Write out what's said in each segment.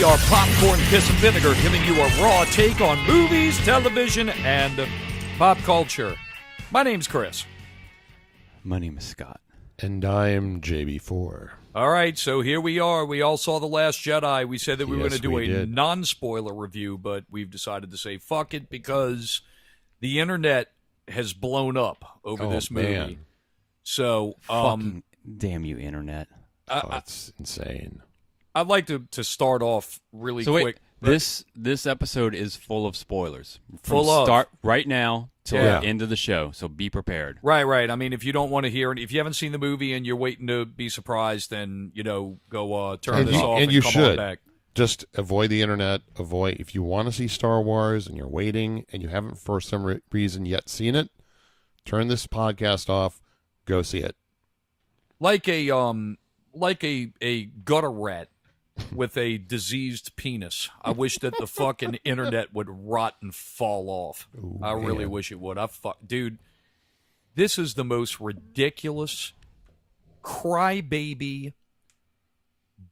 We are Popcorn, Piss, and Vinegar, giving you a raw take on movies, television, and pop culture. My name's Chris. My name is Scott. And I'm JB4. All right, so here we are. We all saw The Last Jedi. We said that we were going to do a non-spoiler review, but we've decided to say fuck it because the internet has blown up over this movie. Man. So, Fucking damn you, internet. It's insane. I'd like to start off really quick. Wait, this episode is full of spoilers. From Full of. start right now till the end of the show, so be prepared. Right. I mean, if you don't want to hear it, if you haven't seen the movie and you're waiting to be surprised, then, go turn this off and you come should. on back. Just avoid the internet. If you want to see Star Wars and you're waiting and you haven't for some reason yet seen it, turn this podcast off, go see it. Like a gutter rat with a diseased penis. I wish that the fucking internet would rot and fall off. Ooh, I really wish it would. Dude, this is the most ridiculous crybaby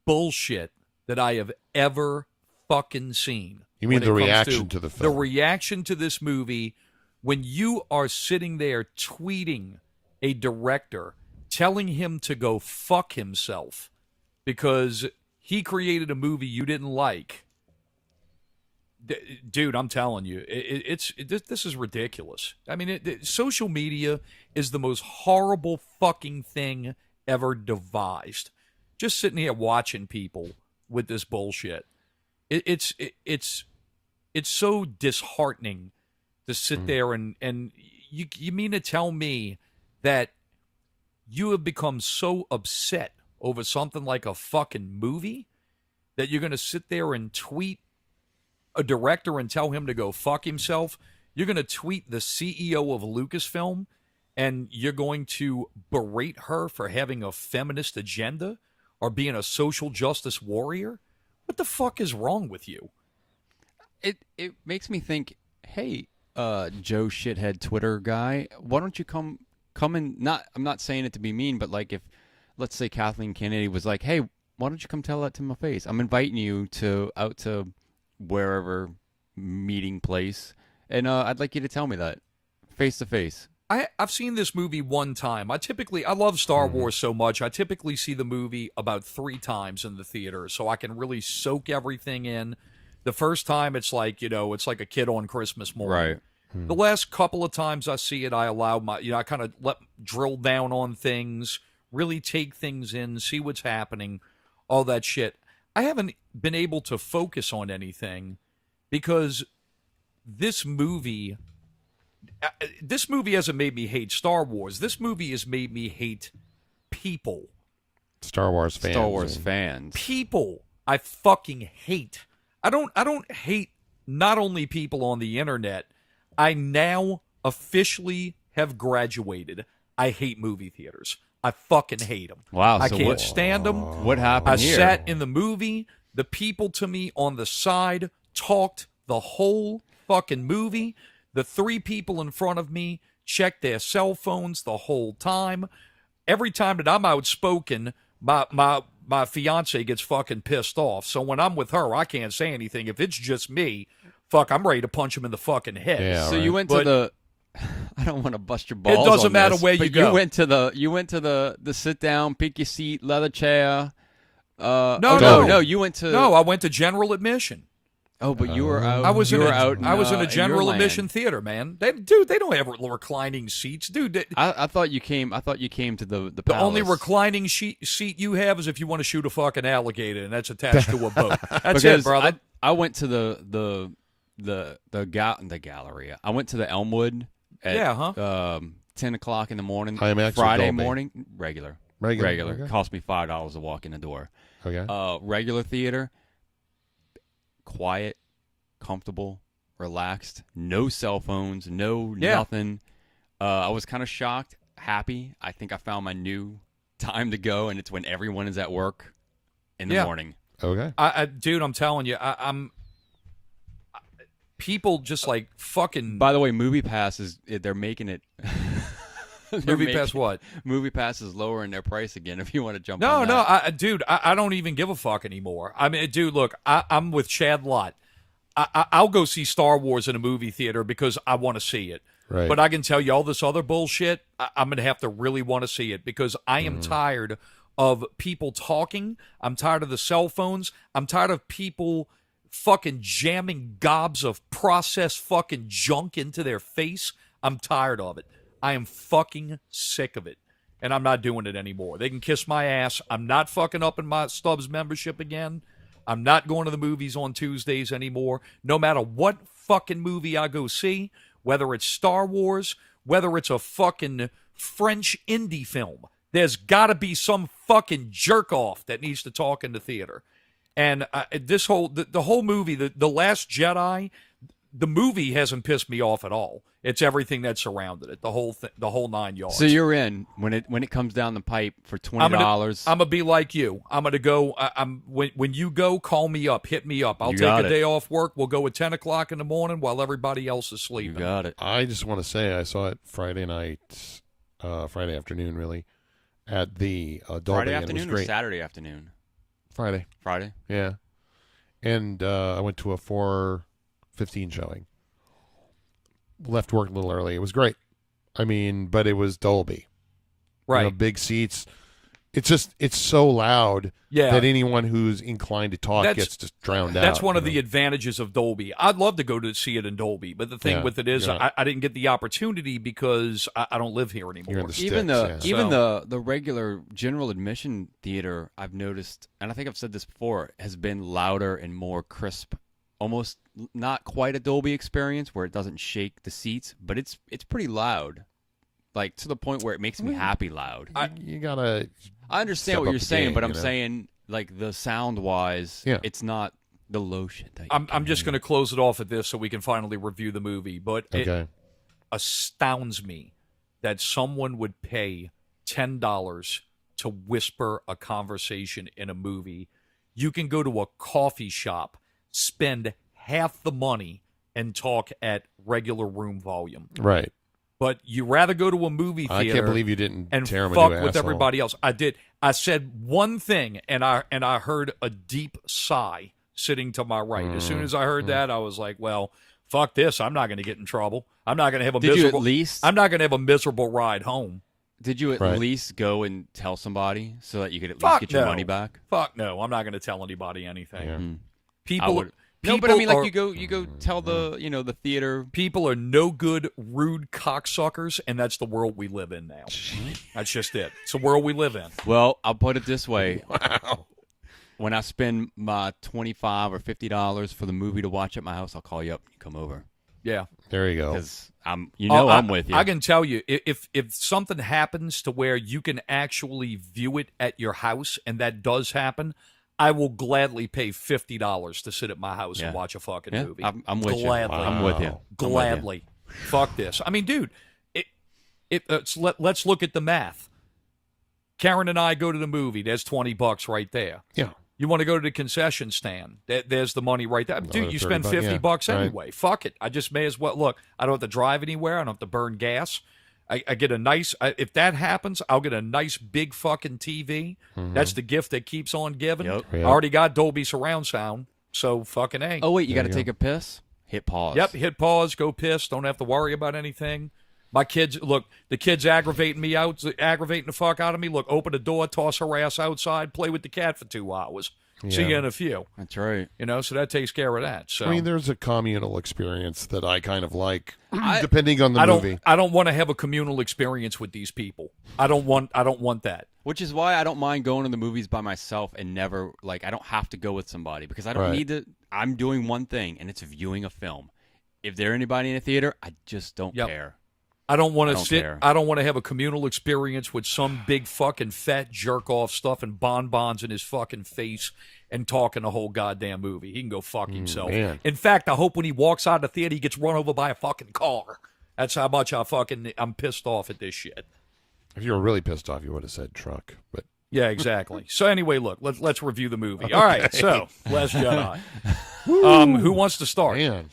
bullshit that I have ever fucking seen. You mean the reaction to the The film? reaction to this movie when you are sitting there tweeting a director, telling him to go fuck himself because he created a movie you didn't like. Dude, I'm telling you, this is ridiculous. I mean, social media is the most horrible fucking thing ever devised. Just sitting here watching people with this bullshit. It's so disheartening to sit there and you mean to tell me that you have become so upset over something like a fucking movie that you're going to sit there and tweet a director and tell him to go fuck himself? You're going to tweet the CEO of Lucasfilm and you're going to berate her for having a feminist agenda or being a social justice warrior? What the fuck is wrong with you? It makes me think, hey, Joe shithead Twitter guy, why don't you come and I'm not saying it to be mean, but like if, let's say Kathleen Kennedy was like, hey, why don't you come tell that to my face? I'm inviting you out to wherever meeting place, and I'd like you to tell me that face to face. I've seen this movie one time. I love Star Wars so much. I typically see the movie about 3 times in the theater, so I can really soak everything in. The first time, it's like, it's like a kid on Christmas morning. Right. The last couple of times I see it, I allow I kind of drill down on things, really take things in, see what's happening, all that shit. I haven't been able to focus on anything because this movie hasn't made me hate Star Wars. This movie has made me hate people. Star Wars fans. People I fucking hate. I don't hate not only people on the internet. I now officially have graduated. I hate movie theaters. I fucking hate them. Wow. I can't stand them. What happened here? I sat in the movie. The people to me on the side talked the whole fucking movie. The 3 people in front of me checked their cell phones the whole time. Every time that I'm outspoken, my fiance gets fucking pissed off. So when I'm with her, I can't say anything. If it's just me, fuck, I'm ready to punch him in the fucking head. Yeah, so right. You went to the. I don't want to bust your balls. It doesn't on matter this, where you go. You went to the sit down, pick your seat, leather chair. No. You went to. No, I went to general admission. Oh, but you were out. I was in in a general admission theater, man. They don't have reclining seats, dude. I thought you came. I thought you came to the The palace. only reclining seat you have is if you want to shoot a fucking alligator, and that's attached to a boat. That's because it, brother. I went to the gallery. I went to the Elmwood at 10 o'clock in the morning. IMAX or Friday Dolby? morning. Regular. Okay. Cost me $5 to walk in the door. Okay. Regular theater. Quiet, comfortable, relaxed, no cell phones, nothing. I was kind of shocked, happy. I think I found my new time to go, and it's when everyone is at work in the morning. Okay. Dude, I'm telling you, I'm people just like fucking. By the way, MoviePass they're making it Movie Pass what? Movie Pass is lowering their price again if you want to jump No, on no, that. dude, I don't even give a fuck anymore. I mean, dude, look, I'm with Chad Lott. I'll go see Star Wars in a movie theater because I want to see it. Right. But I can tell you all this other bullshit, I'm going to have to really want to see it because I am tired of people talking. I'm tired of the cell phones. I'm tired of people fucking jamming gobs of processed fucking junk into their face. I'm tired of it. I am fucking sick of it. And I'm not doing it anymore. They can kiss my ass. I'm not fucking up in my Stubbs membership again. I'm not going to the movies on Tuesdays anymore. No matter what fucking movie I go see, whether it's Star Wars, whether it's a fucking French indie film, there's got to be some fucking jerk off that needs to talk in the theater. And this whole the whole movie, the Last Jedi, the movie hasn't pissed me off at all. It's everything that surrounded it, the whole 9 yards. So you're in when it comes down the pipe for $20. I'm gonna be like you. I'm gonna go. When you go, call me up, hit me up. I'll take a day off work. We'll go at 10 o'clock in the morning while everybody else is sleeping. You got it. I just want to say I saw it Friday night, Friday afternoon, really, at the Dolby. Friday and it was afternoon or great. Saturday afternoon? Friday. Friday. Yeah. And I went to a 4:15 showing. Left work a little early. It was great. I mean, but it was Dolby. Right. You know, big seats. It's so loud Yeah. that anyone who's inclined to talk gets just drowned out. That's one of you the advantages of Dolby. I'd love to go to see it in Dolby, but the thing with it is I didn't get the opportunity because I don't live here anymore. You're in the Even sticks, the regular general admission theater, I've noticed, and I think I've said this before, has been louder and more crisp. Almost not quite a Dolby experience where it doesn't shake the seats, but it's pretty loud, like to the point where it makes me happy loud. you gotta. I understand step what up you're the saying, game, but I'm you know? saying like the sound wise, it's not the low shit. That I'm just going to close it off at this so we can finally review the movie. But it astounds me that someone would pay $10 to whisper a conversation in a movie. You can go to a coffee shop, spend half the money, and talk at regular room volume. Right. But you rather go to a movie theater. I can't believe you didn't and tear him a fuck new with asshole. everybody else. I did. I said one thing, and I heard a deep sigh sitting to my right. As soon as I heard that, I was like, "Well, fuck this. I'm not going to get in trouble. I'm not going to have a miserable. I'm not going to have a miserable ride home." Did you at Right. least go and tell somebody so that you could at least get your money back? Fuck no. I'm not going to tell anybody anything. Yeah. People. No, but I mean, like are- you go tell the the theater. People are no good, rude cocksuckers, and that's the world we live in now. That's just it. It's the world we live in. Well, I'll put it this way: Wow. when I spend my $25 or $50 for the movie to watch at my house, I'll call you up. You come over Yeah. There you go. because I'm with you. I can tell you, if something happens to where you can actually view it at your house, and that does happen, I will gladly pay $50 to sit at my house and watch a fucking movie. I'm with Gladly. you. I'm with you. Gladly. Fuck this. I mean, dude, let's look at the math. Karen and I go to the movie. There's $20 right there. Yeah. You want to go to the concession stand? There's the money right there. Dude, you spend $30, $50 yeah, right. anyway. Fuck it. I just may as well. Look, I don't have to drive anywhere. I don't have to burn gas. I get a nice. If that happens, I'll get a nice big fucking TV. That's the gift that keeps on giving. Yep. I already got Dolby surround sound, so fucking A. Oh wait, you got to you take a piss? Hit pause. Yep, hit pause, go piss. Don't have to worry about anything. My kids, look, the kids aggravating the fuck out of me. Look, open the door, toss her ass outside, play with the cat for 2 hours. See you in a few. That's right. So that takes care of that. So I mean, there's a communal experience that I kind of like, depending on the I movie. don't want to have a communal experience with these people. I don't want that. Which is why I don't mind going to the movies by myself and never I don't have to go with somebody because I don't Right. need to. I'm doing one thing and it's viewing a film. If there's anybody in the theater, I just don't care. I don't want to don't sit. care. I don't want to have a communal experience with some big fucking fat jerk off stuffing bonbons in his fucking face and talking the whole goddamn movie. He can go fuck himself. man. In fact, I hope when he walks out of the theater, he gets run over by a fucking car. That's how much I'm pissed off at this shit. If you were really pissed off, you would have said truck. But Yeah, exactly. So anyway, look, let's review the movie. All right, so Last Jedi. Who wants to start? man,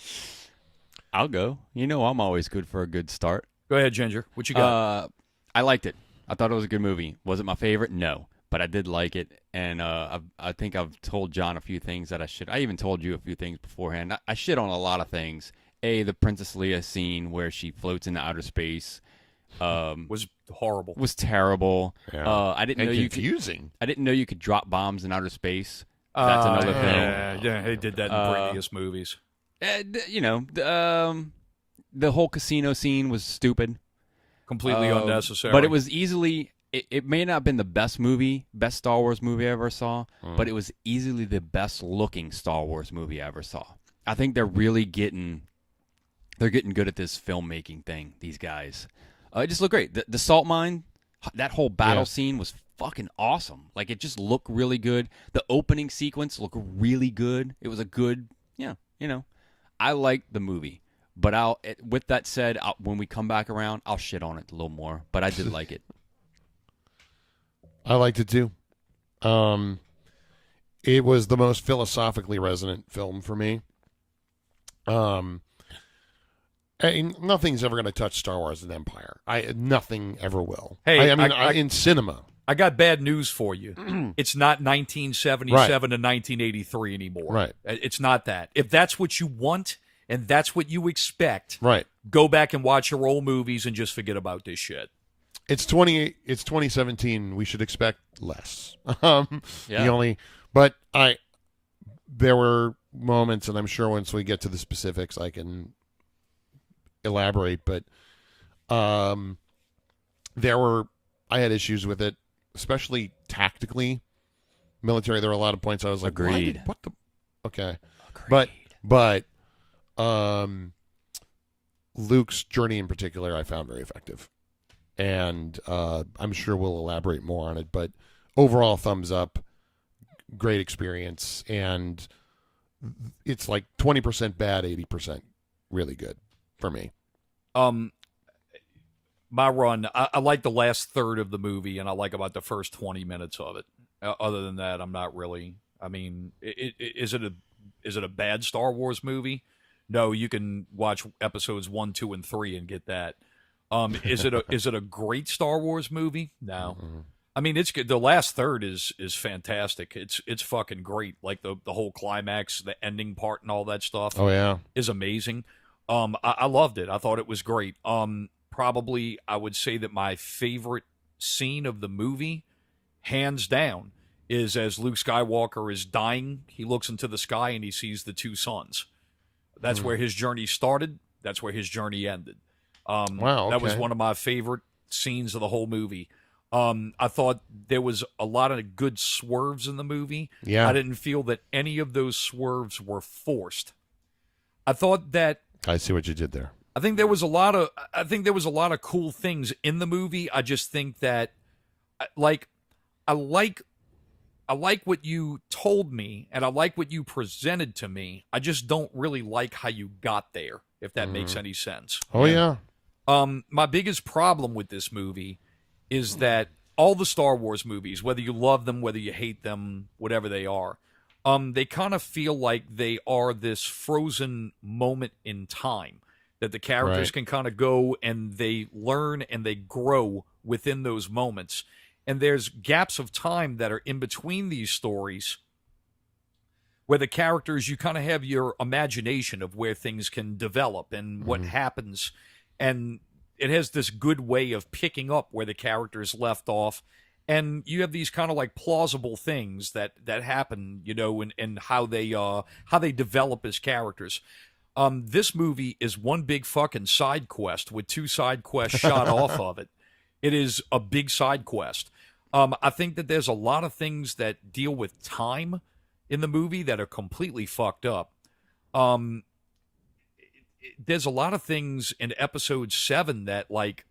I'll go. I'm always good for a good start. Go ahead, Ginger. What you got? I liked it. I thought it was a good movie. Was it my favorite? No, but I did like it, and I think I've told John a few things that I should. I even told you a few things beforehand. I shit on a lot of things. The Princess Leia scene where she floats into outer space Was horrible. was terrible. Yeah. I didn't know you could. confusing. I didn't know you could drop bombs in outer space. That's another thing. Yeah, they did that in previous movies. The whole casino scene was stupid. Completely unnecessary. But it was easily. It may not have been the best Star Wars movie I ever saw, but it was easily the best looking Star Wars movie I ever saw. I think they're really getting good at this filmmaking thing. These guys, it just looked great. The salt mine, that whole battle scene was fucking awesome. Like it just looked really good. The opening sequence looked really good. It was a good, I liked the movie. But with that said, when we come back around, I'll shit on it a little more. But I did like it. I liked it too. It was the most philosophically resonant film for me. Nothing's ever going to touch Star Wars and Empire. Nothing ever will. Hey, in cinema. I got bad news for you. It's not 1977 to 1983 anymore. Right. It's not that. If that's what you want and that's what you expect, Right. go back and watch your old movies and just forget about this shit. It's 2017. We should expect less. Yeah. There were moments, and I'm sure once we get to the specifics, I can elaborate. But I had issues with it, especially tactically, military. There were a lot of points I was like, Agreed. What the? Okay, Agreed. but Luke's journey in particular, I found very effective. And I'm sure we'll elaborate more on it. But overall, thumbs up. Great experience. And it's like 20% bad, 80% really good for me. My run, I like the last third of the movie, and I like about the first 20 minutes of it. Other than that, I'm not really. I mean, is it a bad Star Wars movie? No, you can watch episodes 1, 2, and 3 and get that. Is it a great Star Wars movie? No. Mm-hmm. I mean, it's good. The last third is fantastic. It's fucking great. Like the whole climax, the ending part, and all that stuff. Oh yeah, is amazing. I loved it. I thought it was great. Probably I would say that my favorite scene of the movie, hands down, is as Luke Skywalker is dying. He looks into the sky and he sees the two suns. That's where his journey started. That's where his journey ended. Wow, That was okay. one of my favorite scenes of the whole movie. I thought there was a lot of good swerves in the movie. Yeah. I didn't feel that any of those swerves were forced. I thought that I see what you did there. I think there was a lot of cool things in the movie. I just think that I like what you told me and I like what you presented to me. I just don't really like how you got there, if that makes any sense. Oh yeah. My biggest problem with this movie is that all the Star Wars movies, whether you love them, whether you hate them, whatever they are, they kind of feel like they are this frozen moment in time that the characters Right. can kind of go and they learn and they grow within those moments. And there's gaps of time that are in between these stories where the characters, you kind of have your imagination of where things can develop and what happens. And it has this good way of picking up where the characters left off. And you have these kind of like plausible things that happen, and how they develop as characters. This movie is one big fucking side quest with two side quests shot off of it. It is a big side quest. I think that there's a lot of things that deal with time in the movie that are completely fucked up. There's a lot of things in episode 7 that like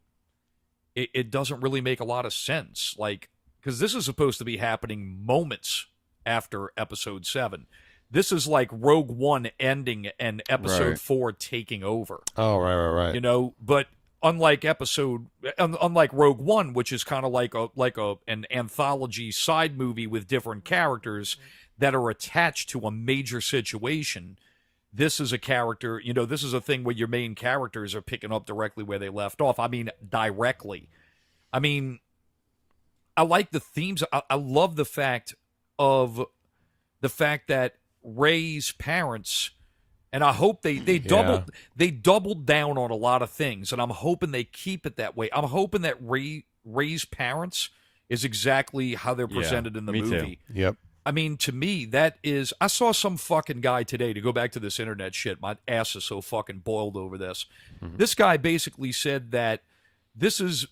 it doesn't really make a lot of sense. Like, because this is supposed to be happening moments after episode 7. This is like Rogue One ending and episode Right. 4 taking over. Oh right. But unlike Rogue One, which is kind of like an anthology side movie with different characters that are attached to a major situation, this is a character, this is a thing where your main characters are picking up directly where they left off. I mean, directly. I mean, I like the themes. I love the fact that Rey's parents, and I hope they doubled down on a lot of things, and I'm hoping they keep it that way. I'm hoping that Rey's parents is exactly how they're presented in the me movie. Too. Yep. I mean, to me, that is. I saw some fucking guy today, to go back to this internet shit. My ass is so fucking boiled over this. Mm-hmm. This guy basically said that this is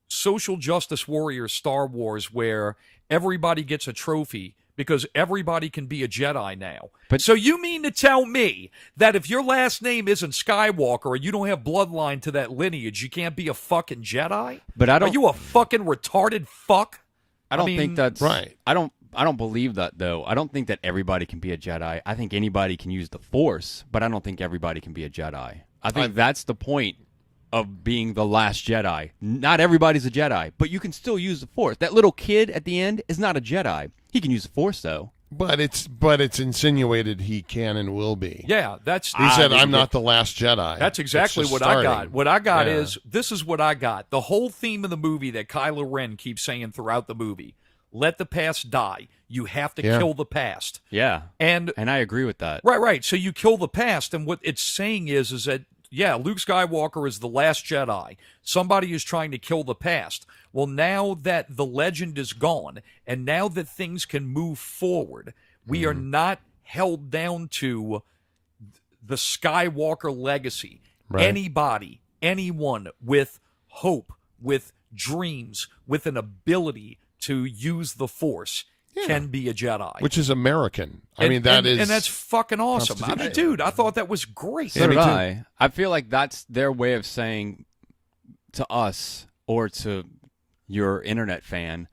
social justice warrior Star Wars, where everybody gets a trophy because everybody can be a Jedi now. But so you mean to tell me that if your last name isn't Skywalker or you don't have bloodline to that lineage, you can't be a fucking Jedi? But I don't. Are you a fucking retarded fuck? I don't think that's right. I don't believe that, though. I don't think that everybody can be a Jedi. I think anybody can use the Force, but I don't think everybody can be a Jedi. I think that's the point of being the last Jedi. Not everybody's a Jedi, but you can still use the Force. That little kid at the end is not a Jedi. He can use the Force, though. But it's insinuated he can and will be. Yeah, that's. He said, "I'm not the last Jedi." That's exactly what I got. What I got is, this is what I got. The whole theme of the movie that Kylo Ren keeps saying throughout the movie: let the past die. You have to kill the past. Yeah, and I agree with that. Right. So you kill the past, and what it's saying is that, yeah, Luke Skywalker is the last Jedi. Somebody is trying to kill the past. Well, now that the legend is gone, and now that things can move forward, we are not held down to the Skywalker legacy. Right. Anybody, anyone with hope, with dreams, with an ability to use the Force can be a Jedi. Which is American. I mean, and that's fucking awesome. I mean, dude, I thought that was great. So did I. I feel like that's their way of saying to us, or to your internet fan,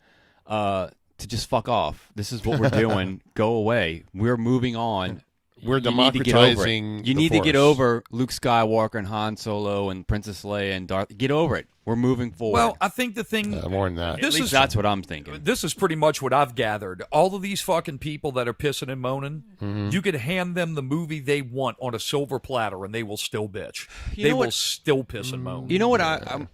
to just fuck off. This is what we're doing. Go away. We're moving on. We're democratizing. You need to get over Luke Skywalker and Han Solo and Princess Leia and Darth. Get over it. We're moving forward. Well, I think the thing... more than that. At least that's what I'm thinking. This is pretty much what I've gathered. All of these fucking people that are pissing and moaning, you could hand them the movie they want on a silver platter and they will still bitch. They will still piss and moan. You know what I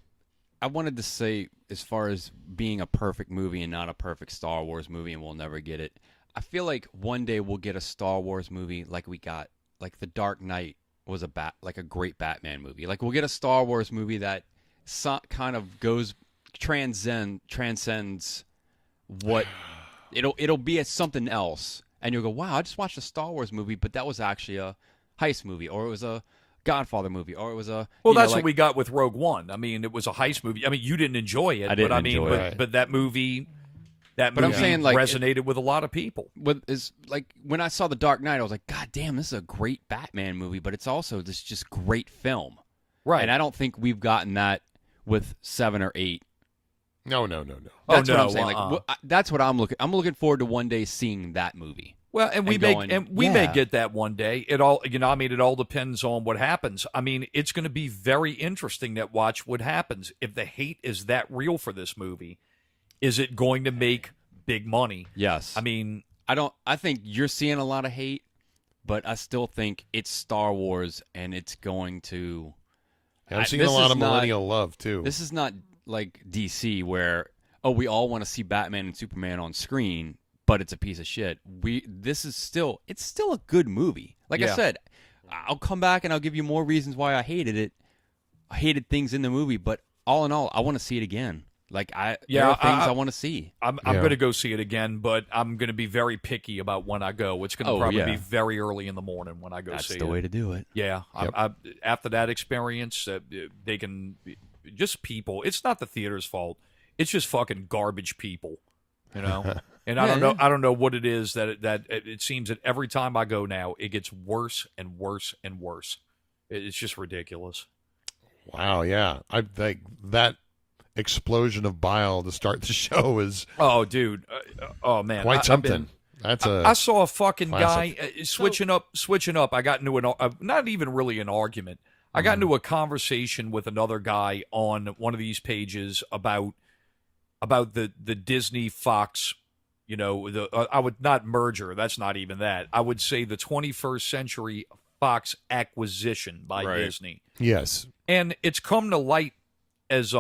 wanted to say, as far as being a perfect movie and not a perfect Star Wars movie, and we'll never get it. I feel like one day we'll get a Star Wars movie like we got, like The Dark Knight was like a great Batman movie. Like we'll get a Star Wars movie that kind of transcends what it'll be as something else, and you'll go, wow, I just watched a Star Wars movie, but that was actually a heist movie, or it was a Godfather movie, or it was a that's what we got with Rogue One. I mean, it was a heist movie. I mean, you didn't enjoy it, but that movie. But I'm saying, like, resonated with a lot of people. Is like when I saw The Dark Knight, I was like, God damn, this is a great Batman movie, but it's also this just great film, right? And I don't think we've gotten that with 7 or 8. No. That's what I'm saying. Like, that's what I'm looking. I'm looking forward to one day seeing that movie. Well, and we may get that one day. It all, it all depends on what happens. I mean, it's going to be very interesting to watch what happens. If the hate is that real for this movie, is it going to make big money? Yes. I mean, I think you're seeing a lot of hate, but I still think it's Star Wars, and it's going to. I'm seeing a lot of millennial love too. This is not like DC, where we all want to see Batman and Superman on screen, but it's a piece of shit. It's still a good movie. Like I said, I'll come back and I'll give you more reasons why I hated it. I hated things in the movie, but all in all, I want to see it again. Like there are things I want to see. I'm going to go see it again, but I'm going to be very picky about when I go. It's going to probably be very early in the morning when I go see it. That's the way to do it. Yeah. Yep. After that experience, they can just people. It's not the theater's fault. It's just fucking garbage people, And I don't know what it is that it seems that every time I go now, it gets worse and worse and worse. It's just ridiculous. Wow. Yeah. I think that explosion of bile to start the show is dude, man, quite something. I saw a fucking classic guy switching up. I got into not even really an argument. I got into a conversation with another guy on one of these pages about the Disney Fox, I would not merger. That's not even that. I would say the 21st Century Fox acquisition by Disney. Yes, and it's come to light as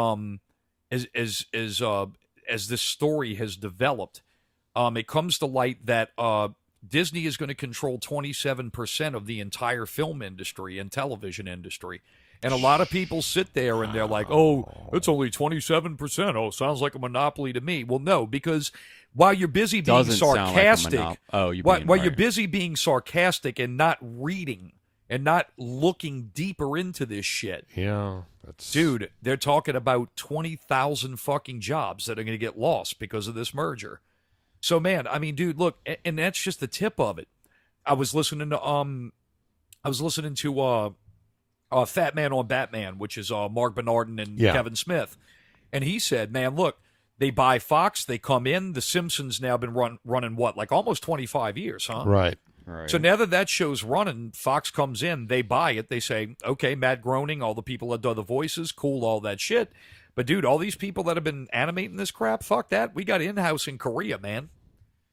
as this story has developed, it comes to light that Disney is going to control 27% of the entire film industry and television industry. And a lot of people sit there and they're like, oh, it's only 27%. Oh, sounds like a monopoly to me. Well, no, because while you're busy being sarcastic, while you're busy being sarcastic and not reading and not looking deeper into this shit. Yeah. Dude, they're talking about 20,000 fucking jobs that are going to get lost because of this merger. So, man, I mean, dude, look, and that's just the tip of it. I was listening to Fat Man on Batman, which is Mark Bernardin and Kevin Smith. And he said, man, look, they buy Fox, they come in. The Simpsons now been running what, like almost 25 years, huh? Right. So now that show's running, Fox comes in, they buy it. They say, okay, Matt Groening, all the people that do the voices, cool, all that shit. But, dude, all these people that have been animating this crap, fuck that. We got in-house in Korea, man.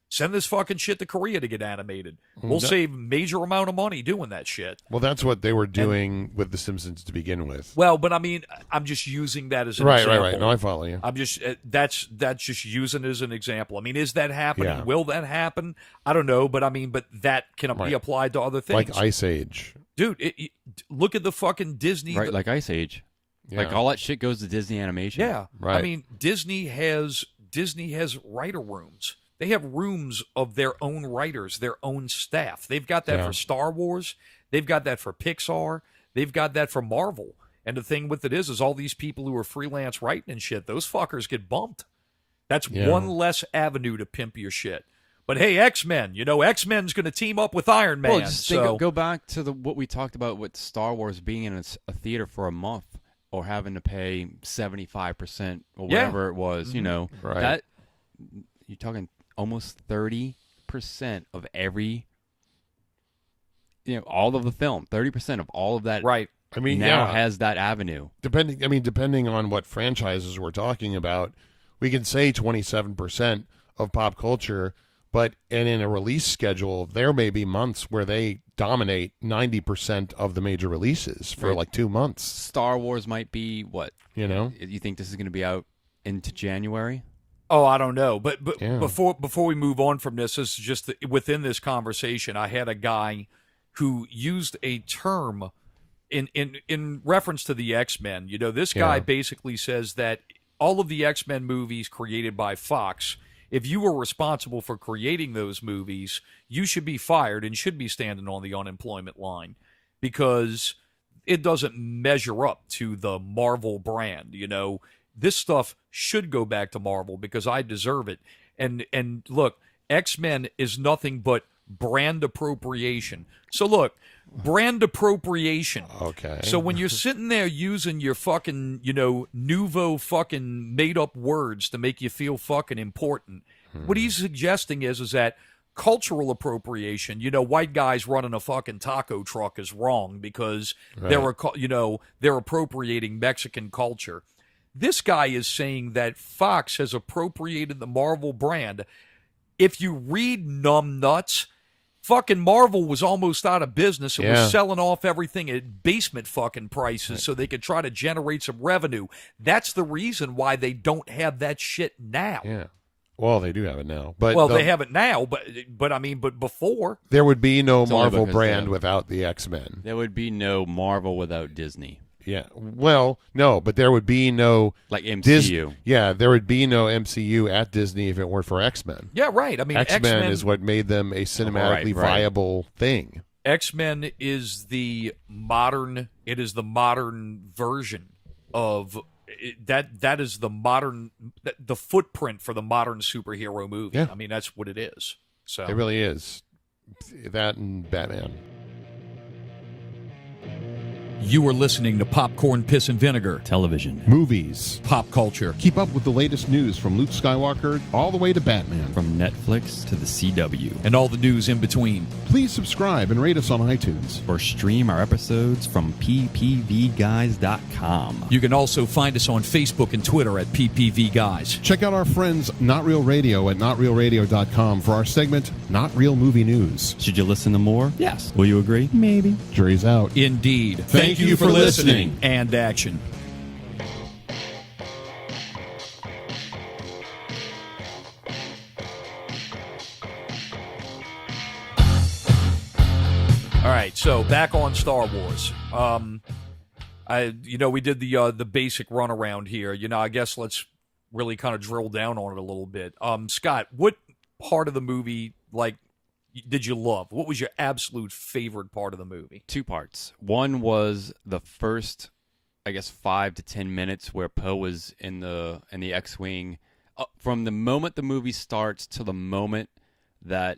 Send this fucking shit to Korea to get animated. We'll save major amount of money doing that shit. Well, that's what they were doing with The Simpsons to begin with. Well, but I mean, I'm just using that as an example. Right. No, I follow you. I'm just that's just using it as an example. I mean, is that happening? Yeah. Will that happen? I don't know, but I mean, but that can be applied to other things. Like Ice Age. Dude, look at the fucking Disney. Right, like Ice Age. Yeah. Like all that shit goes to Disney Animation. Yeah. Right. I mean, Disney has writer rooms. They have rooms of their own writers, their own staff. They've got that for Star Wars. They've got that for Pixar. They've got that for Marvel. And the thing with it is all these people who are freelance writing and shit, those fuckers get bumped. That's one less avenue to pimp your shit. But hey, X-Men, X-Men's going to team up with Iron Man. Well, just go back to what we talked about with Star Wars being in a theater for a month or having to pay 75% or whatever it was, Right. That you're talking almost 30% of every, all of the film, 30% of all of that. Right. I mean, now has that avenue. Depending on what franchises we're talking about, we can say 27% of pop culture, and in a release schedule, there may be months where they dominate 90% of the major releases for like 2 months. Star Wars might be what? You think this is going to be out into January? Oh, I don't know. But before we move on from this is just within this conversation, I had a guy who used a term in reference to the X-Men. This guy basically says that all of the X-Men movies created by Fox, if you were responsible for creating those movies, you should be fired and should be standing on the unemployment line because it doesn't measure up to the Marvel brand, This stuff should go back to Marvel because I deserve it. And look, X-Men is nothing but brand appropriation. So look, brand appropriation. Okay. So when you're sitting there using your fucking, nouveau fucking made-up words to make you feel fucking important, what he's suggesting is that cultural appropriation, white guys running a fucking taco truck is wrong because they're appropriating Mexican culture. This guy is saying that Fox has appropriated the Marvel brand. If you read Numb Nuts, fucking Marvel was almost out of business and was selling off everything at basement fucking prices so they could try to generate some revenue. That's the reason why they don't have that shit now. Yeah. Well, they do have it now. But they have it now, but before. There would be no Marvel because brand without the X-Men. There would be no Marvel without Disney. Yeah. Well, no, but there would be no like MCU. There would be no MCU at Disney if it weren't for X-Men. Yeah, right. I mean, X-Men is what made them a cinematically viable thing. X-Men is the modern. It is the modern version of that. That is the modern. The footprint for the modern superhero movie. Yeah. I mean, that's what it is. So it really is. That and Batman. You are listening to Popcorn, Piss, and Vinegar. Television. Movies. Pop culture. Keep up with the latest news from Luke Skywalker all the way to Batman. From Netflix to the CW. And all the news in between. Please subscribe and rate us on iTunes. Or stream our episodes from PPVGuys.com. You can also find us on Facebook and Twitter at PPVGuys. Check out our friends Not Real Radio at NotRealRadio.com for our segment Not Real Movie News. Should you listen to more? Yes. Will you agree? Maybe. Jury's out. Indeed. Thank you for listening. And action. right, so back on Star Wars. We did the basic run around here. I guess let's really kind of drill down on it a little bit. Scott, what part of the movie did you love? What was your absolute favorite part of the movie? 2 parts. One was the first, I guess, 5 to 10 minutes where Poe was in the X-wing. From the moment the movie starts to the moment that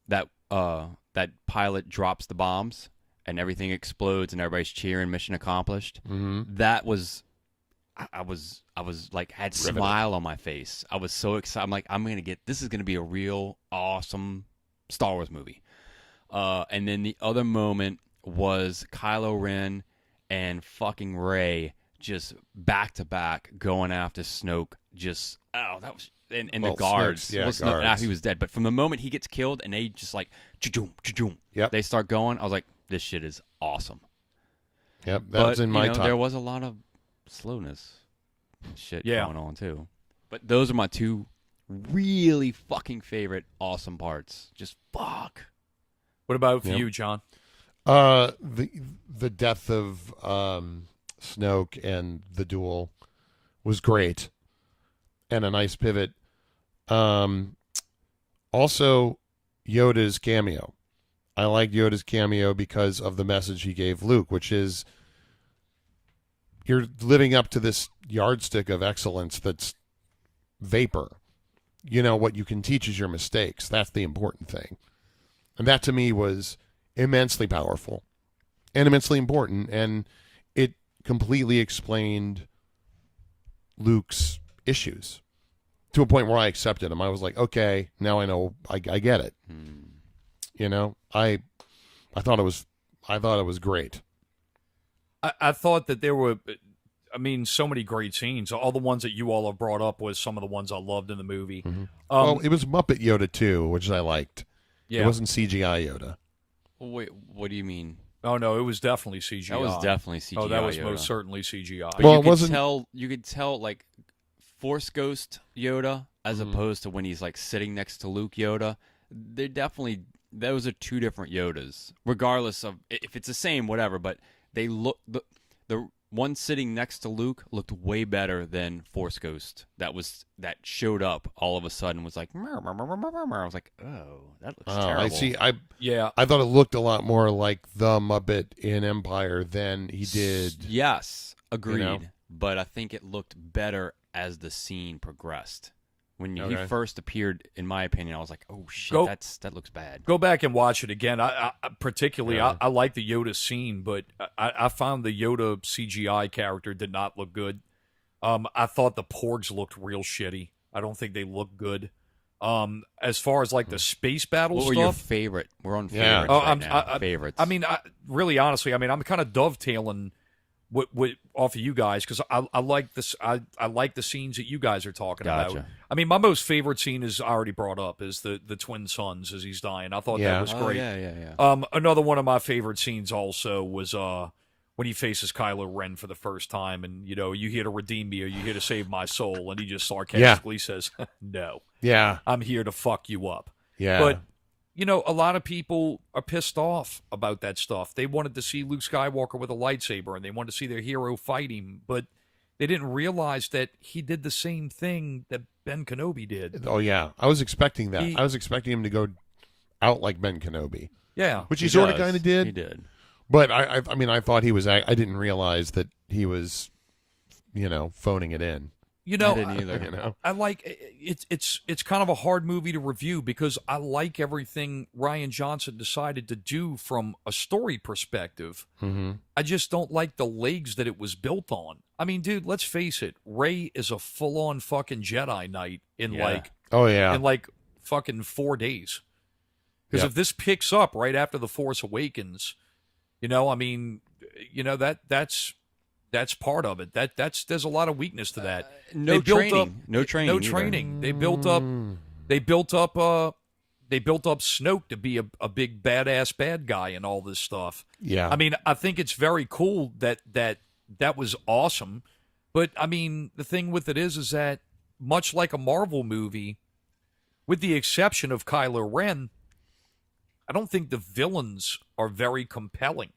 that pilot drops the bombs and everything explodes and everybody's cheering, mission accomplished. Mm-hmm. That was, I was like, had a smile on my face. I was so excited. I'm like, this is gonna be a real awesome Star Wars movie. And then the other moment was Kylo Ren and fucking Rey just back to back going after Snoke. That was and the guards. Guards. After he was dead, but from the moment he gets killed and they just like cha-choom, yep. They start going. I was like, this shit is awesome. Yep, that's in my top. There was a lot of slowness shit Yeah. going on too. But those are my 2 really fucking favorite awesome parts. Just fuck. What about for Yep. you, John? The death of Snoke and the duel was great, and a nice pivot. Also, Yoda's cameo. I liked Yoda's cameo because of the message he gave Luke, which is you're living up to this yardstick of excellence that's vapor. What you can teach is your mistakes. That's the important thing. And that to me was immensely powerful and immensely important. And it completely explained Luke's issues to a point where I accepted him. I was like, okay, now I know, I get it. I thought it was great. I thought that there were, so many great scenes. All the ones that you all have brought up was some of the ones I loved in the movie. Mm-hmm. Well, it was Muppet Yoda too, which I liked. Yeah. It wasn't CGI Yoda. Wait, what do you mean? Oh no, it was definitely CGI. That was definitely CGI. Oh, that was Yoda. most certainly CGI. But Well, you could tell like Force Ghost Yoda as opposed to when he's like sitting next to Luke Yoda. Those are 2 different Yodas. Regardless of if it's the same, whatever. But they look the one sitting next to Luke looked way better than Force Ghost. That showed up all of a sudden was like. I was like, oh, that looks terrible. I see. Yeah, I thought it looked a lot more like the Muppet in Empire than he did. Yes, agreed. But I think it looked better as the scene progressed. When he first appeared, in my opinion, I was like, "Oh shit, that looks bad." Go back and watch it again. I particularly, I like the Yoda scene, but I found the Yoda CGI character did not look good. I thought the Porgs looked real shitty. I don't think they look good. As far as like the space battle what stuff, were your favorite? We're on favorites Yeah. right now. Favorites. Really honestly, I'm kind of dovetailing what off of you guys because I like this. I like the scenes that you guys are talking Gotcha. about. My most favorite scene is I already brought up is the twin sons as he's dying. I thought that was great. Yeah. Another one of my favorite scenes also was when he faces Kylo Ren for the first time, and you here to redeem me or you here to save my soul, and he just sarcastically says, "No, I'm here to fuck you up." Yeah, but a lot of people are pissed off about that stuff. They wanted to see Luke Skywalker with a lightsaber, and they wanted to see their hero fight him, but they didn't realize that he did the same thing that Ben Kenobi did. Oh, yeah. I was expecting that. I was expecting him to go out like Ben Kenobi. Yeah. Which he sort of kind of did. He did. But, I thought he was... I didn't realize that he was, phoning it in. I didn't either. I like it's kind of a hard movie to review because I like everything Rian Johnson decided to do from a story perspective. Mm-hmm. I just don't like the legs that it was built on. Dude, let's face it. Rey is a full-on fucking Jedi Knight in fucking 4 days. Because if this picks up right after The Force Awakens, that's part of it. There's a lot of weakness to that. No training. They built up Snoke to be a big badass bad guy and all this stuff. Yeah. I think it's very cool that was awesome. But the thing with it is that much like a Marvel movie, with the exception of Kylo Ren, I don't think the villains are very compelling.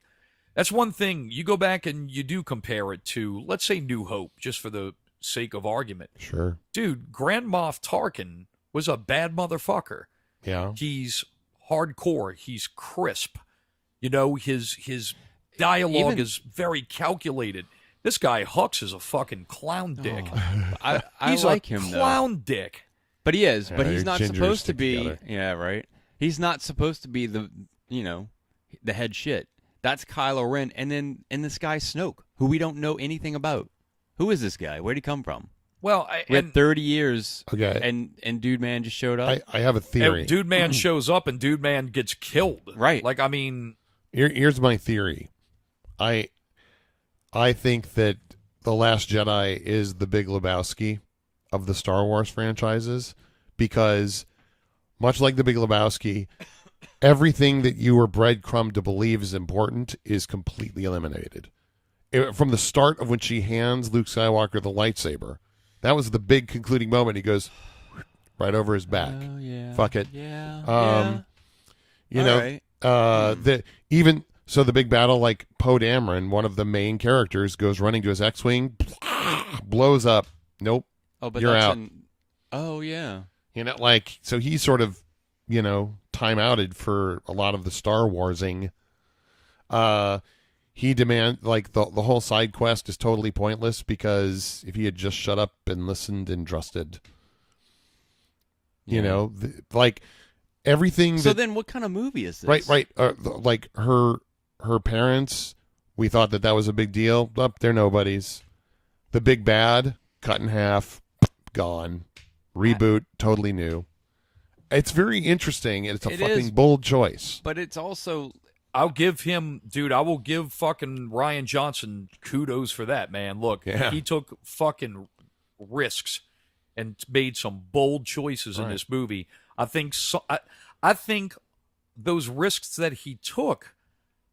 That's one thing. You go back and you do compare it to, let's say, New Hope, just for the sake of argument. Sure. Dude, Grand Moff Tarkin was a bad motherfucker. Yeah. He's hardcore. He's crisp. You know, his dialogue is very calculated. This guy Hux is a fucking clown dick. I He's like a him clown dick. but he is. Yeah, But he's your not gingers supposed to stick be. together. Yeah, right. He's not supposed to be the the head shit. That's Kylo Ren, and this guy Snoke, who we don't know anything about. Who is this guy? Where'd he come from? Well, We had 30 years, Okay. and Dude Man just showed up. I have a theory. Dude Man shows up and Dude Man gets killed. Right. Like, I mean, Here's my theory. I think that The Last Jedi is the Big Lebowski of the Star Wars franchises, because much like the Big Lebowski, everything that you were breadcrumbed to believe is important is completely eliminated. From the start of when she hands Luke Skywalker the lightsaber, that was the big concluding moment. He goes right over his back. Oh, yeah. Fuck it. Yeah. You All know, right. even so, the big battle, like Poe Dameron, one of the main characters, goes running to his X-wing, blows up. Nope. Oh, but you're that's out. Oh, yeah. You know, like, so he's sort of, time outed for a lot of the Star Warsing. He the whole side quest is totally pointless, because if he had just shut up and listened and trusted, like everything. So then, what kind of movie is this? Right. Like her parents, we thought that was a big deal. They're nobodies. The big bad, cut in half, gone. Reboot, totally new. It's very interesting, and it's a fucking bold choice. But it's also, I will give fucking Rian Johnson kudos for that, man. Look, Yeah. he took fucking risks and made some bold choices in Right. this movie. I think those risks that he took,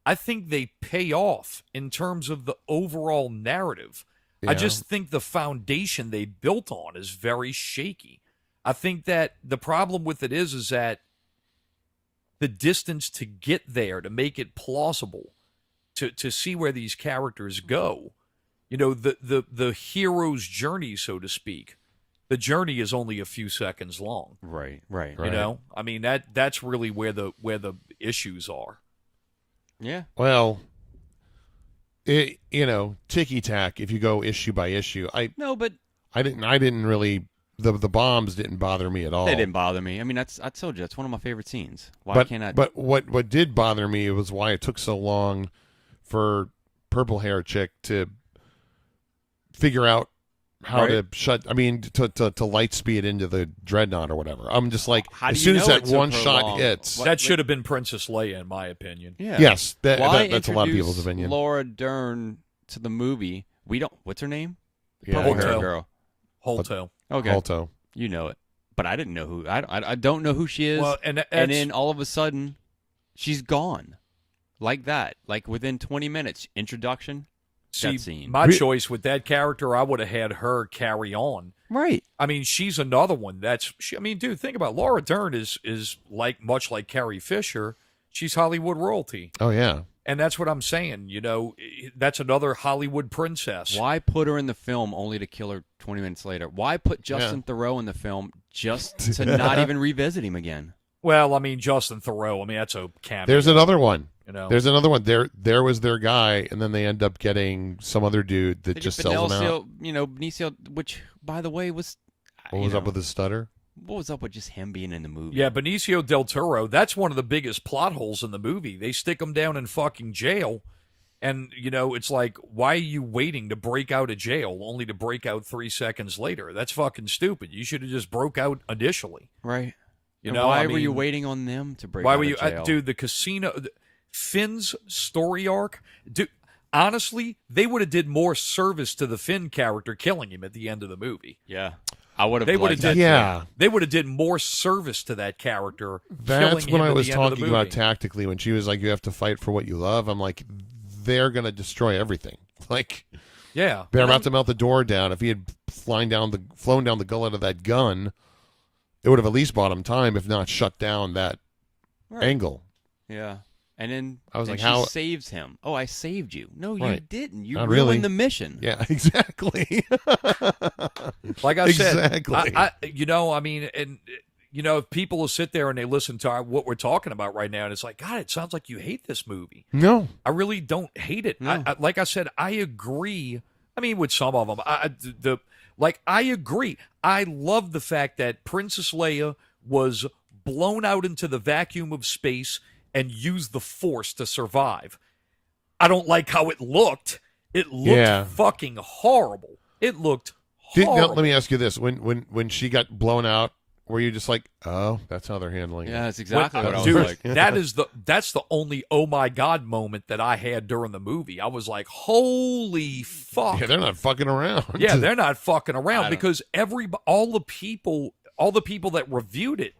I think they pay off in terms of the overall narrative. I Yeah. just think the foundation they built on is very shaky. I think that the problem with it is that the distance to get there, to make it plausible, to see where these characters go, the hero's journey, so to speak. The journey is only a few seconds long. right. You know, I mean that's really where the issues are. Yeah. Well, ticky tack. If you go issue by issue, No, but I didn't really. The bombs didn't bother me at all. they didn't bother me. I mean, I told you, that's one of my favorite scenes. Why But can't I? But what did bother me was why it took so long for purple hair chick to figure out how Right. to shut. I mean, to light speed into the dreadnought or whatever. I'm just like, How as do soon you as know that it took one her shot long? hits, What- That should have been Princess Leia, in my opinion. Yeah. yes, Why that's a lot of introduce people's opinion. Laura Dern to the movie. We don't. What's her name? Yeah, Purple Hotel. hair girl. Holto. Okay. Alto. You know it, but I didn't know who. I don't know who she is. Well, and and then all of a sudden, she's gone, like that. Like within 20 minutes, introduction. see, that scene. my choice with that character, I would have had her carry on. Right. I mean, she's another one. I mean, dude, think about it. Laura Dern is like much like Carrie Fisher. She's Hollywood royalty, Oh yeah. and that's what I'm saying. That's another Hollywood princess. Why put her in the film only to kill her 20 minutes later? Why put Justin Theroux in the film just to not even revisit him again? Well, I mean, Justin Theroux. I mean, that's a cameo. There's another one. There's Another one. There was their guy, and then they end up getting some other dude that just sells them out. Benicio, which, by the way, was... What was up with his stutter? What was up with just him being in the movie? Yeah, Benicio del Toro, that's one of the biggest plot holes in the movie. They stick him down in fucking jail, and, it's like, why are you waiting to break out of jail only to break out 3 seconds later? That's fucking stupid. You should have just broke out initially. Right. You And know, why I were you mean, waiting on them to break Why out were of you... jail? dude, the casino... Finn's story arc... Dude, honestly, they would have did more service to the Finn character killing him at the end of the movie. Yeah. I would have They would have liked that. did, Yeah. They would have did more service to that character. That's killing when him I at was the end of the talking about movie. tactically, when she was like, you have to fight for what you love. I'm like, they're going to destroy everything. Like, Yeah, they're about to melt the door down. If he had flown down the gullet of that gun, it would have at least bought him time, if not shut down that Right. angle. Yeah. And then I was like, she how- saves him. Oh, I saved you. No, you Right. didn't. You Not ruined really. the mission. Yeah, exactly. Like I said, Exactly. I mean, and if people will sit there and they listen to what we're talking about right now, and it's like, God, it sounds like you hate this movie. No. I really don't hate it. No. Like I said, I agree. I mean, with some of them, I agree. I love the fact that Princess Leia was blown out into the vacuum of space and used the Force to survive. I don't like how it looked. It looked fucking horrible. It looked horrible. Now, let me ask you this: when she got blown out, were you just like, oh, that's how they're handling Yeah, it? that's exactly what I was Dude, like. that's the only oh my God moment that I had during the movie. I was like, holy fuck. Yeah, they're not fucking around. Yeah, they're not fucking around I don't- because all the people that reviewed it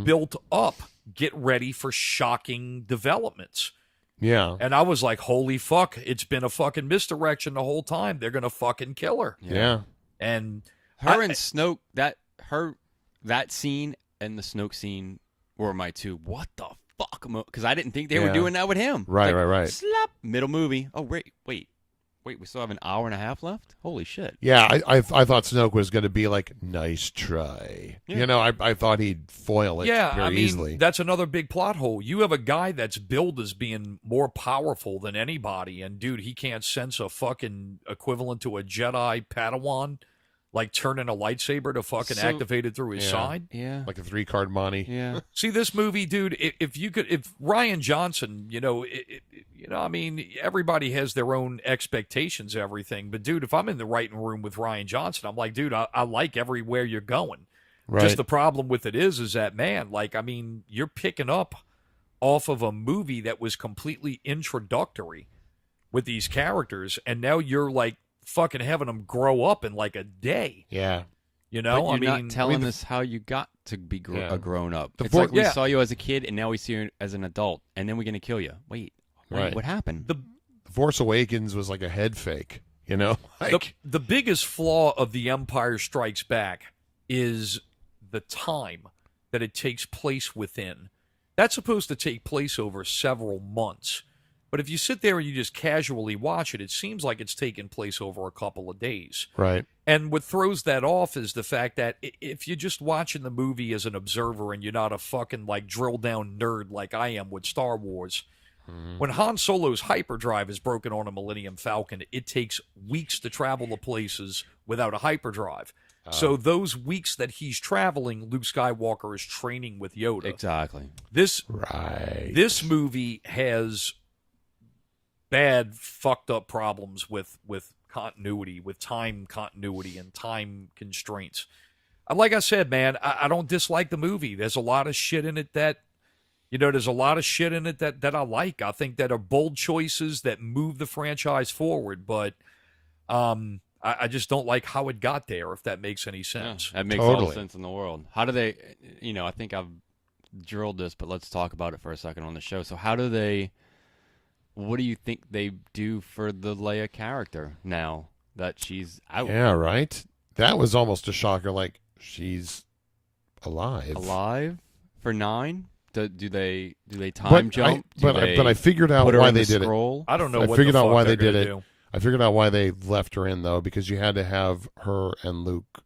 built up, get ready for shocking developments. Yeah. And I was like, holy fuck, it's been a fucking misdirection the whole time. They're going to fucking kill her. Yeah. And Her and Snoke, that scene and the Snoke scene were my two. What the fuck? Because I didn't think they were Yeah. doing that with him. Right, Like, right. Slap. Middle movie. Oh, wait. We still have an hour and a half left? Holy shit. Yeah, I thought Snoke was going to be like, nice try. Yeah. I thought he'd foil it yeah, very I mean, easily. that's another big plot hole. You have a guy that's billed as being more powerful than anybody, and dude, he can't sense a fucking equivalent to a Jedi Padawan, like turning a lightsaber to fucking So- activate it through his Yeah. side. Yeah. Like a 3-card Monty. Yeah. See this movie, dude. If Rian Johnson, I mean, everybody has their own expectations, everything. But dude, if I'm in the writing room with Rian Johnson, I'm like, dude, I like everywhere you're going. Right. Just the problem with it is that, man, like, I mean, you're picking up off of a movie that was completely introductory with these characters, and now you're like fucking having them grow up in like a day. Yeah. You know, But you're I mean, not telling us how you got to be Yeah. a grown up. The It's for- like we Yeah. saw you as a kid, and now we see you as an adult, and then we're gonna kill you. Wait, Right. what happened? the Force Awakens was like a head fake, Like, the biggest flaw of The Empire Strikes Back is the time that it takes place within. That's supposed to take place over several months. But if you sit there and you just casually watch it, it seems like it's taking place over a couple of days. right. And what throws that off is the fact that if you're just watching the movie as an observer and you're not a fucking like drill down nerd like I am with Star Wars, when Han Solo's hyperdrive is broken on a Millennium Falcon, it takes weeks to travel to places without a hyperdrive. So those weeks that he's traveling, Luke Skywalker is training with Yoda. Exactly. Right. This movie has bad, fucked up problems with continuity, with time continuity and time constraints. Like I said, man, I don't dislike the movie. There's a lot of shit in it that, that I like. I think that are bold choices that move the franchise forward, but I just don't like how it got there, if that makes any sense. That makes all the Totally. sense in the world. How do they, I think I've drilled this, but let's talk about it for a second on the show. So what do you think they do for the Leia character now that she's out? Yeah, right. That was almost a shocker. Like, she's alive. Alive for 9? Do they time jump? But I figured out put her why in they the did it. scroll? I don't know I what figured the out fuck why they're they did gonna it. do. I figured out why they left her in, though, because you had to have her and Luke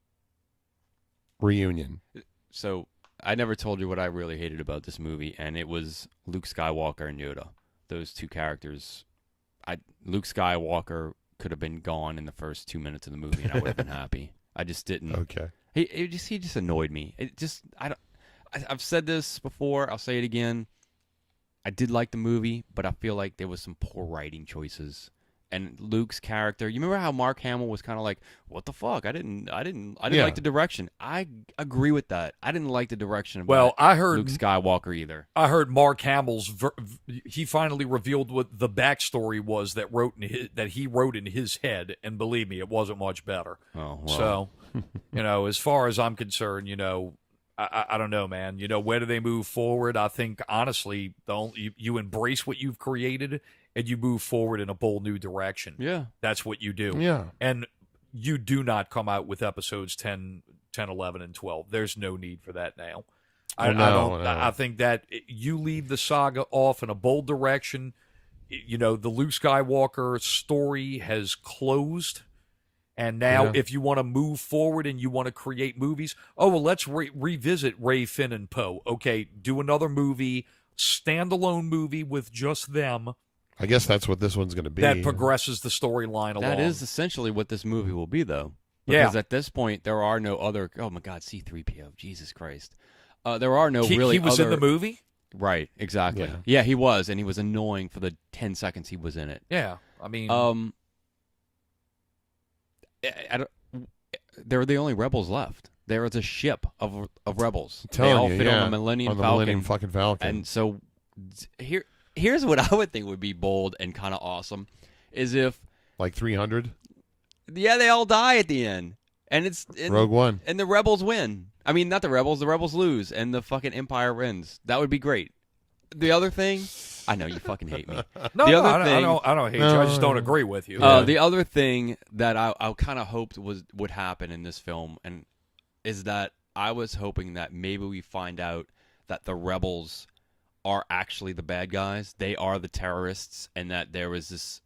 reunion. So I never told you what I really hated about this movie, and it was Luke Skywalker and Yoda. Those two characters. Luke Skywalker could have been gone in the first 2 minutes of the movie, and I would have been happy. I just didn't. Okay. He just annoyed me. I've said this before. I'll say it again. I did like the movie, but I feel like there was some poor writing choices. And Luke's character, you remember how Mark Hamill was kind of like, "What the fuck? I didn't Yeah. like the direction." I agree with that. I didn't like the direction of Well, I heard Luke Skywalker either. I heard Mark Hamill's. He finally revealed what the backstory was that he wrote in his head, and believe me, it wasn't much better. Oh, well. So, as far as I'm concerned, I don't know, man. Where do they move forward? I think honestly, you embrace what you've created and you move forward in a bold new direction. Yeah. That's what you do. Yeah. And you do not come out with episodes 10, 11, and 12. There's no need for that now. I no. I think that you leave the saga off in a bold direction. You know, the Luke Skywalker story has closed. And now, if you want to move forward and you want to create movies, oh, well, let's revisit Rey, Finn, and Poe. Okay, do another movie, standalone movie with just them. I guess that's what this one's going to be. That progresses the storyline along. That is essentially what this movie will be, though. Because at this point, there are no other... Oh, my God, C-3PO. Jesus Christ. There are no really He was in the movie? Right, exactly. Yeah, he was, and he was annoying for the 10 seconds he was in it. Yeah, I mean... they're the only rebels left. There is a ship of rebels. They all fit on the Millennium Falcon. Millennium fucking Falcon. And so here's what I would think would be bold and kind of awesome is if like 300. Yeah, they all die at the end, and Rogue One, and the rebels win. I mean, not the rebels lose, and the fucking Empire wins. That would be great. The other thing, I know you fucking hate me. I don't hate you. I just don't agree with you. The other thing that I kind of hoped would happen in this film, and is that I was hoping that maybe we find out that the rebels are actually the bad guys. They are the terrorists, and that there was this,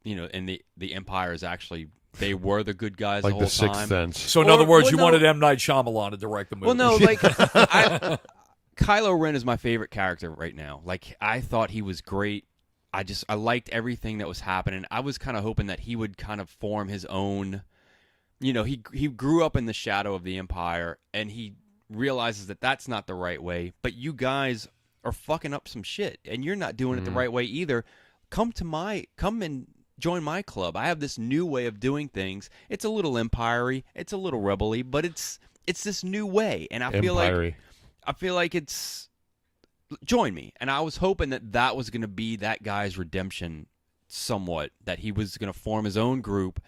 and the Empire is actually, they were the good guys like the whole the Sixth time. Sense. So in other words, you wanted M. Night Shyamalan to direct the movie. Well, no, like Kylo Ren is my favorite character right now. Like, I thought he was great. I liked everything that was happening. I was kind of hoping that he would kind of form his own, he grew up in the shadow of the Empire, and he realizes that that's not the right way. But you guys are fucking up some shit, and you're not doing it the right way either. Come and join my club. I have this new way of doing things. It's a little empire-y, it's a little rebel-y, but it's this new way, and I feel like it's join me. And I was hoping that was going to be that guy's redemption somewhat, that he was going to form his own group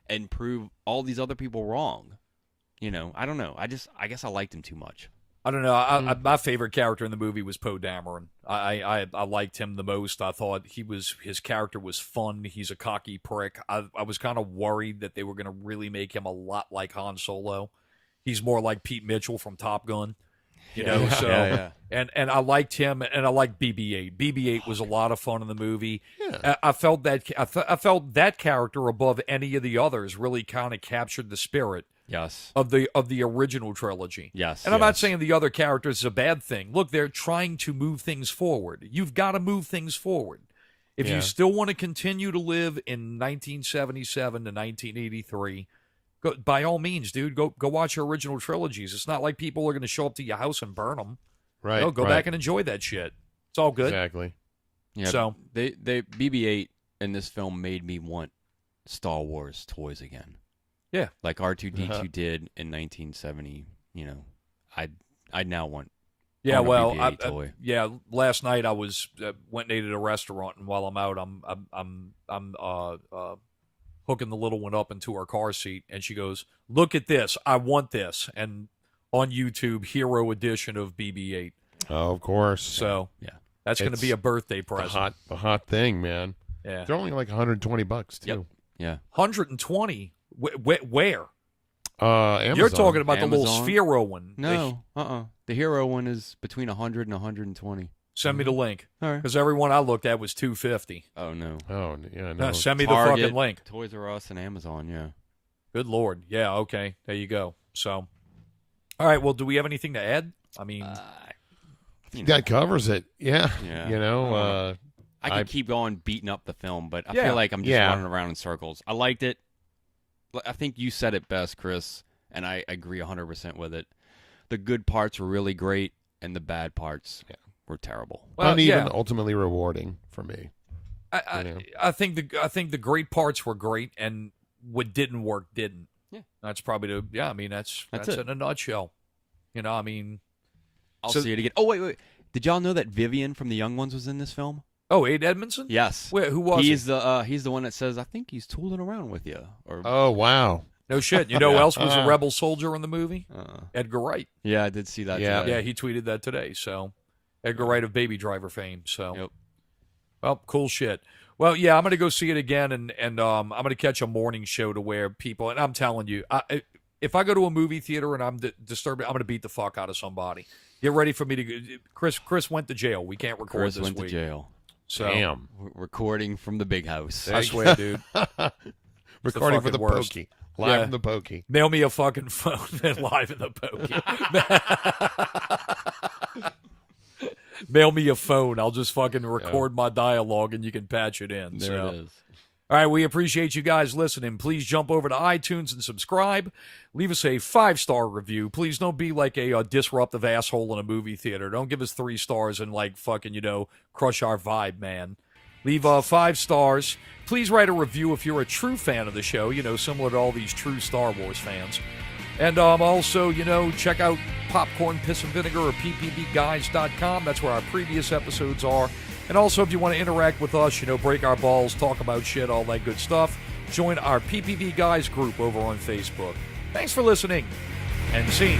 and prove all these other people wrong. I don't know. I guess I liked him too much. I don't know. My favorite character in the movie was Poe Dameron. I liked him the most. I thought his character was fun. He's a cocky prick. I was kind of worried that they were going to really make him a lot like Han Solo. He's more like Pete Mitchell from Top Gun. And I liked him, and I liked BB-8. BB-8 was a lot of fun in the movie. Yeah. I felt that character above any of the others really kind of captured the spirit. Yes. Of the original trilogy. Yes. And I'm not saying the other characters is a bad thing. Look, they're trying to move things forward. You've got to move things forward. If you still want to continue to live in 1977 to 1983, by all means, dude, go watch your original trilogies. It's not like people are going to show up to your house and burn them. Right. Go back and enjoy that shit. It's all good. Exactly. Yeah. So they BB-8 in this film made me want Star Wars toys again. Yeah. Like R2-D2 did in 1970. I'd now want. Yeah, well, BB-8 toy. last night I was went and ate at a restaurant, and while I'm out, I'm hooking the little one up into her car seat, and she goes, "Look at this! I want this!" And on YouTube, Hero Edition of BB-8. Oh, of course. So yeah, that's going to be a birthday present. The hot thing, man. Yeah, they're only like $120 too. Yep. Yeah, 120. Where? Amazon. You're talking about the little Amazon? Sphero one. No, the Hero one is between 100 and 120. Send me the link. All right. Because every one I looked at was $250. Oh no. Oh yeah, No, no. send me Target, the fucking link. Toys R Us and Amazon. Yeah. Good Lord. Yeah. Okay. There you go. So, all right. Well, do we have anything to add? I mean, That covers it. Yeah. Yeah. I could keep going beating up the film, but I feel like I'm just running around in circles. I liked it. I think you said it best, Chris, and I agree 100% with it. The good parts were really great, and the bad parts were terrible. well, Uneven, ultimately rewarding for me. I think the great parts were great, and what didn't work didn't. Yeah. That's probably I mean, that's it. in a nutshell. I mean, I'll see it again. Oh wait. Did y'all know that Vivian from The Young Ones was in this film? oh, Abe Edmondson? Yes. Wait, who was he's the one that says, "I think he's tooling around with you." Or Oh wow. No shit. You know who else was a rebel soldier in the movie? uh, Edgar Wright. yeah, I did see that. Yeah. today. Yeah, he tweeted that today. So, Edgar Wright of Baby Driver fame. So, Yep. well, cool shit. Well, yeah, I'm going to go see it again, and I'm going to catch a morning show to where people, and I'm telling you, if I go to a movie theater and I'm disturbed, I'm going to beat the fuck out of somebody. Get ready for me to go. Chris went to jail. We can't record Chris this went week. to jail. So, Damn. We're recording from the big house. I swear, dude. Recording for the fucking worst. pokey. Live Yeah. from the pokey. Mail me a fucking phone and live in the pokey. Mail me a phone. I'll just fucking record my dialogue and you can patch it in. There it is. All right, we appreciate you guys listening. Please jump over to iTunes and subscribe. Leave us a 5-star review. Please don't be like a disruptive asshole in a movie theater. Don't give us 3 stars and like fucking, crush our vibe, man. Leave 5 stars. Please write a review if you're a true fan of the show, similar to all these true Star Wars fans. And also, check out Popcorn, Piss and Vinegar or PPVGuys.com. That's where our previous episodes are. And also, if you want to interact with us, break our balls, talk about shit, all that good stuff, join our PPV Guys group over on Facebook. Thanks for listening and seeing.